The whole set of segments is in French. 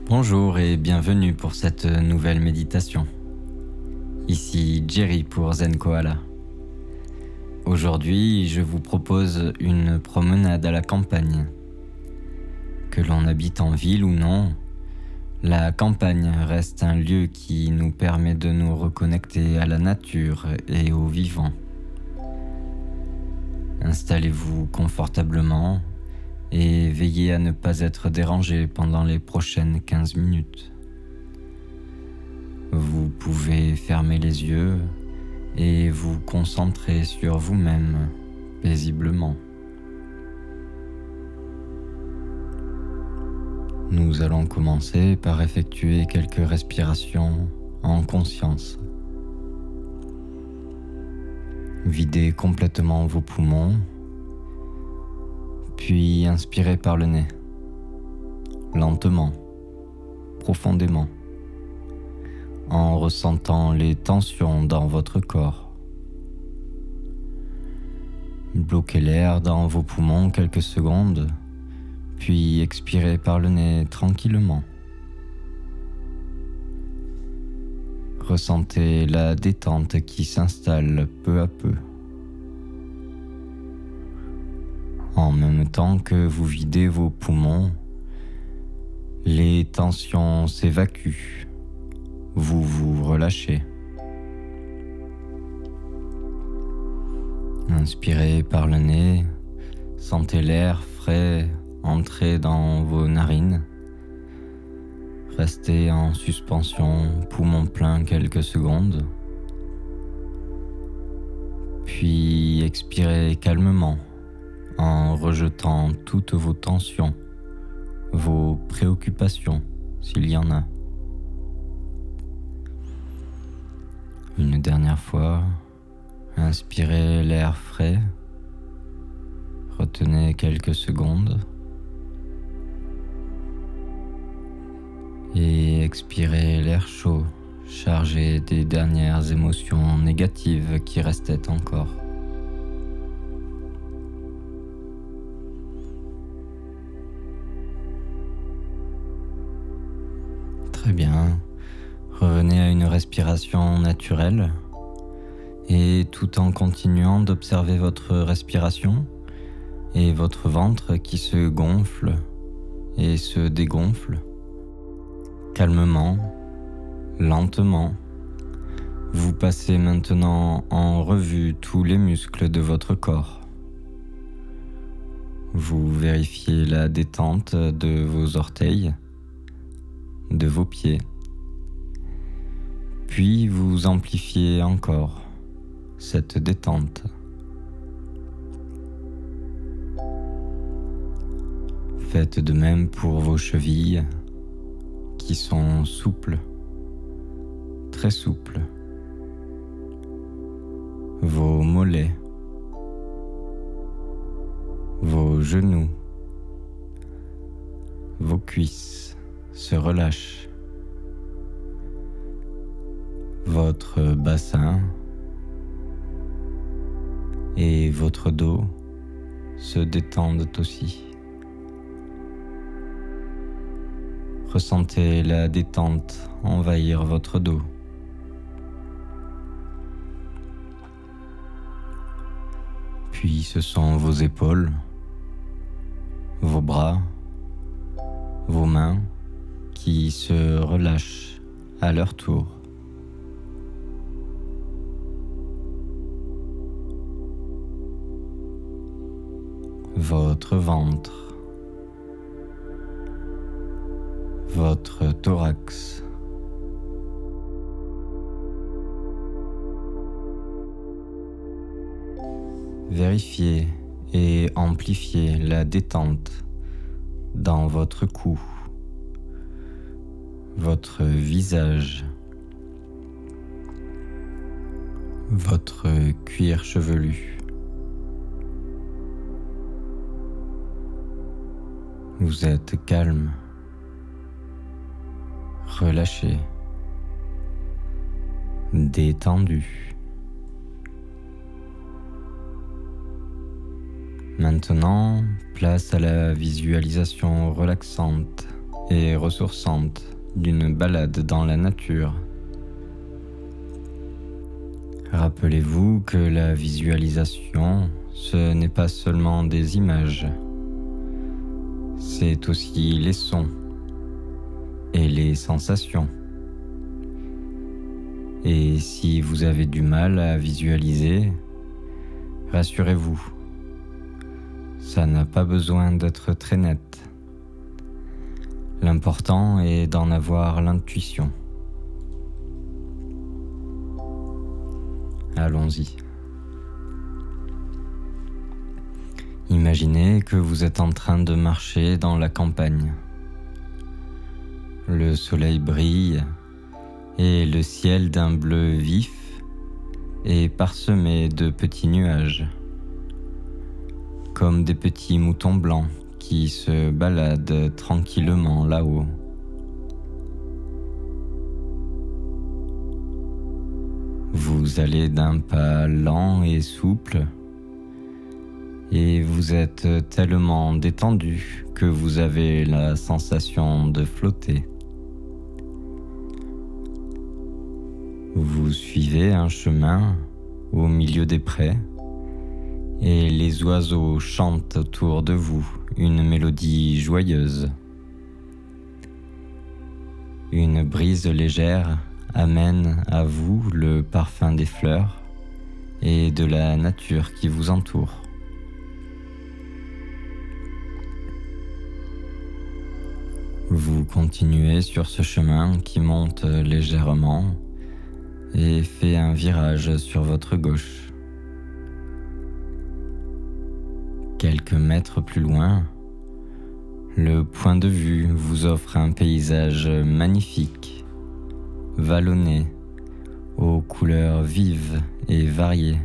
Bonjour et bienvenue pour cette nouvelle méditation. Ici Jerry pour Zen Koala. Aujourd'hui, je vous propose une promenade à la campagne. Que l'on habite en ville ou non, la campagne reste un lieu qui nous permet de nous reconnecter à la nature et au vivant. Installez-vous confortablement et veillez à ne pas être dérangé pendant les prochaines 15 minutes. Vous pouvez fermer les yeux et vous concentrer sur vous-même paisiblement. Nous allons commencer par effectuer quelques respirations en conscience. Videz complètement vos poumons, puis inspirez par le nez, lentement, profondément, en ressentant les tensions dans votre corps. Bloquez l'air dans vos poumons quelques secondes, puis expirez par le nez tranquillement. Ressentez la détente qui s'installe peu à peu. En même temps que vous videz vos poumons, les tensions s'évacuent. Vous vous relâchez. Inspirez par le nez, sentez l'air frais entrer dans vos narines. Restez en suspension, poumon plein quelques secondes. Puis expirez calmement en rejetant toutes vos tensions, vos préoccupations s'il y en a. Une dernière fois, inspirez l'air frais, retenez quelques secondes et expirez l'air chaud, chargé des dernières émotions négatives qui restaient encore. Très bien. Revenez à une respiration naturelle et tout en continuant d'observer votre respiration et votre ventre qui se gonfle et se dégonfle. Calmement, lentement, vous passez maintenant en revue tous les muscles de votre corps. Vous vérifiez la détente de vos orteils, de vos pieds. Puis vous amplifiez encore cette détente. Faites de même pour vos chevilles qui sont souples, très souples. Vos mollets, vos genoux, vos cuisses se relâchent. Votre bassin et votre dos se détendent aussi. Ressentez la détente envahir votre dos. Puis ce sont vos épaules, vos bras, vos mains qui se relâchent à leur tour. Votre ventre, votre thorax, vérifiez et amplifiez la détente dans votre cou, votre visage, votre cuir chevelu. Vous êtes calme, relâché, détendu. Maintenant, place à la visualisation relaxante et ressourçante d'une balade dans la nature. Rappelez-vous que la visualisation, ce n'est pas seulement des images, c'est aussi les sons et les sensations. Et si vous avez du mal à visualiser, rassurez-vous, ça n'a pas besoin d'être très net. L'important est d'en avoir l'intuition. Allons-y. Imaginez que vous êtes en train de marcher dans la campagne. Le soleil brille et le ciel d'un bleu vif est parsemé de petits nuages, comme des petits moutons blancs qui se baladent tranquillement là-haut. Vous allez d'un pas lent et souple et vous êtes tellement détendu que vous avez la sensation de flotter. Vous suivez un chemin au milieu des prés et les oiseaux chantent autour de vous une mélodie joyeuse. Une brise légère amène à vous le parfum des fleurs et de la nature qui vous entoure. Vous continuez sur ce chemin qui monte légèrement et fait un virage sur votre gauche. Quelques mètres plus loin, le point de vue vous offre un paysage magnifique, vallonné, aux couleurs vives et variées.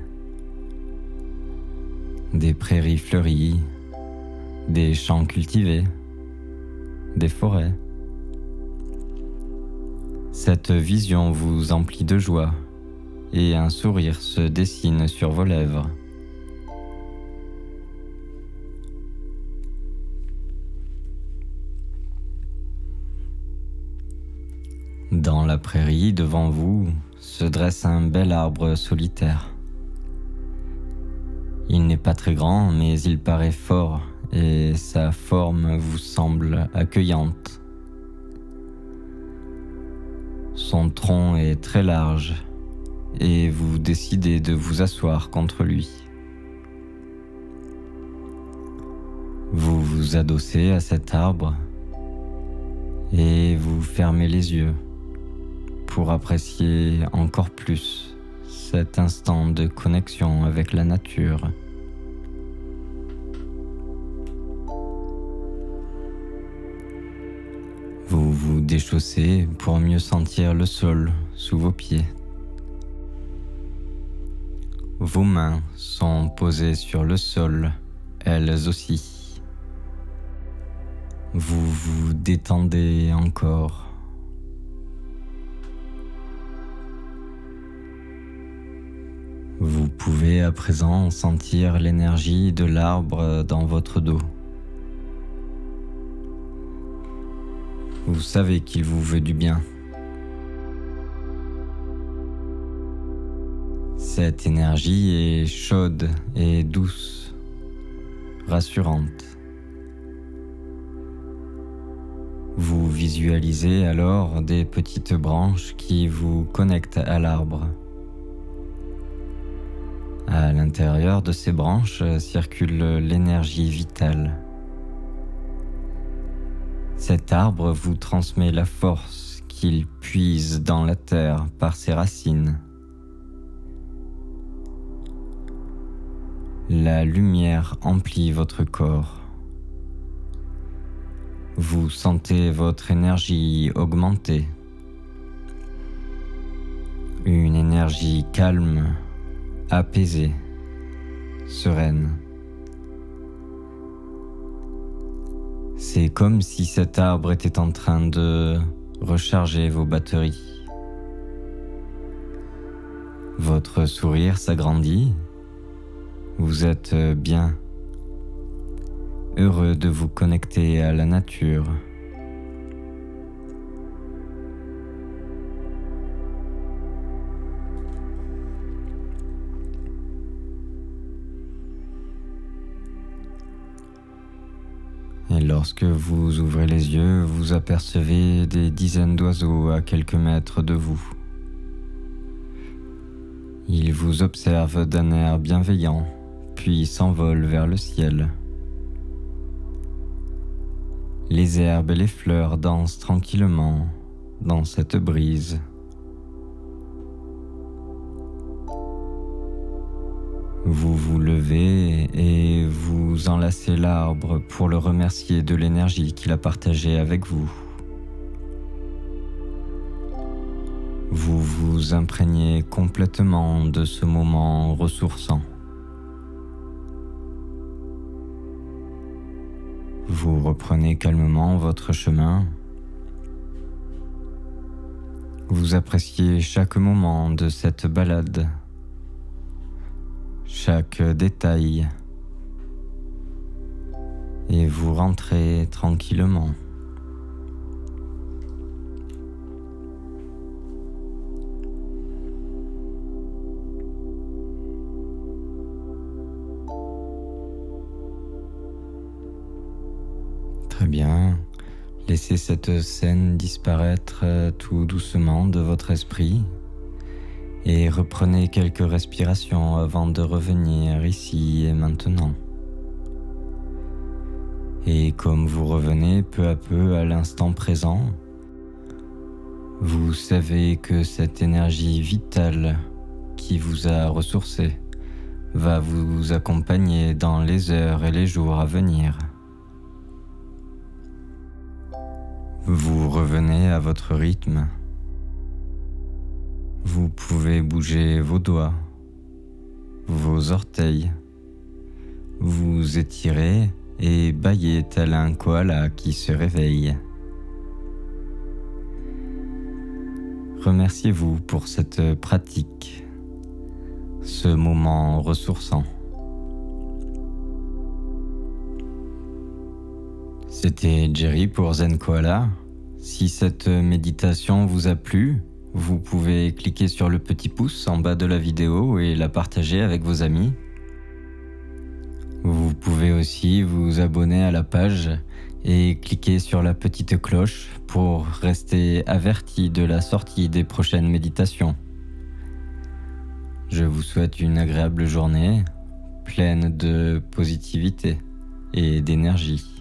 Des prairies fleuries, des champs cultivés, des forêts. Cette vision vous emplit de joie et un sourire se dessine sur vos lèvres. Dans la prairie devant vous se dresse un bel arbre solitaire. Il n'est pas très grand, mais il paraît fort et sa forme vous semble accueillante. Son tronc est très large et vous décidez de vous asseoir contre lui. Vous vous adossez à cet arbre et vous fermez les yeux pour apprécier encore plus cet instant de connexion avec la nature. Vous vous déchaussez pour mieux sentir le sol sous vos pieds. Vos mains sont posées sur le sol, elles aussi. Vous vous détendez encore. Vous pouvez à présent sentir l'énergie de l'arbre dans votre dos. Vous savez qu'il vous veut du bien. Cette énergie est chaude et douce, rassurante. Vous visualisez alors des petites branches qui vous connectent à l'arbre. À l'intérieur de ces branches circule l'énergie vitale. Cet arbre vous transmet la force qu'il puise dans la terre par ses racines. La lumière emplit votre corps. Vous sentez votre énergie augmenter. Une énergie calme, apaisée, sereine. C'est comme si cet arbre était en train de recharger vos batteries. Votre sourire s'agrandit. Vous êtes bien, heureux de vous connecter à la nature. Et lorsque vous ouvrez les yeux, vous apercevez des dizaines d'oiseaux à quelques mètres de vous. Ils vous observent d'un air bienveillant, puis s'envolent vers le ciel. Les herbes et les fleurs dansent tranquillement dans cette brise. Vous vous levez et vous enlacez l'arbre pour le remercier de l'énergie qu'il a partagée avec vous. Vous vous imprégnez complètement de ce moment ressourçant. Vous reprenez calmement votre chemin. Vous appréciez chaque moment de cette balade, chaque détail, et vous rentrez tranquillement. Très bien. Laissez cette scène disparaître tout doucement de votre esprit et reprenez quelques respirations avant de revenir ici et maintenant. Et comme vous revenez peu à peu à l'instant présent, vous savez que cette énergie vitale qui vous a ressourcé va vous accompagner dans les heures et les jours à venir. Vous revenez à votre rythme. Vous pouvez bouger vos doigts, vos orteils. Vous étirez et bâillez tel un koala qui se réveille. Remerciez-vous pour cette pratique, ce moment ressourçant. C'était Jerry pour Zen Koala. Si cette méditation vous a plu, vous pouvez cliquer sur le petit pouce en bas de la vidéo et la partager avec vos amis. Vous pouvez aussi vous abonner à la page et cliquer sur la petite cloche pour rester averti de la sortie des prochaines méditations. Je vous souhaite une agréable journée, pleine de positivité et d'énergie.